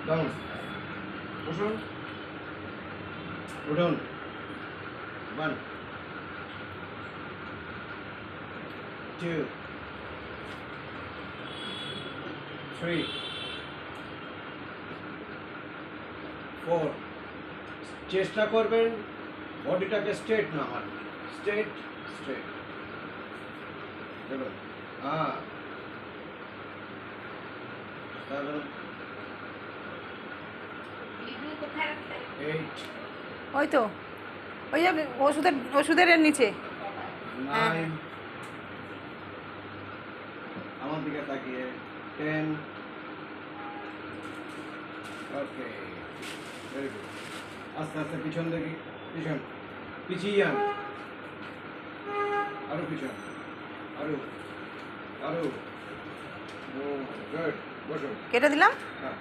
Down, বসুন, উঠুন, 1 2 3 4 চেষ্টা করবেন বডিটাকে স্ট্রেট নামান, স্ট্রেট স্ট্রেট, চলুন, হ্যাঁ 7 8 ওই তো, ওই যে ওষুধের নিচে। 9 আমার দিকে তাকিয়ে 10 ওকে ভেরি গুড আস্তে আস্তে পিছন দেখি পিছন পিছিয়ে যান আরো পিছন আরো আরো গুড বসো কেটে দিলাম। হ্যাঁ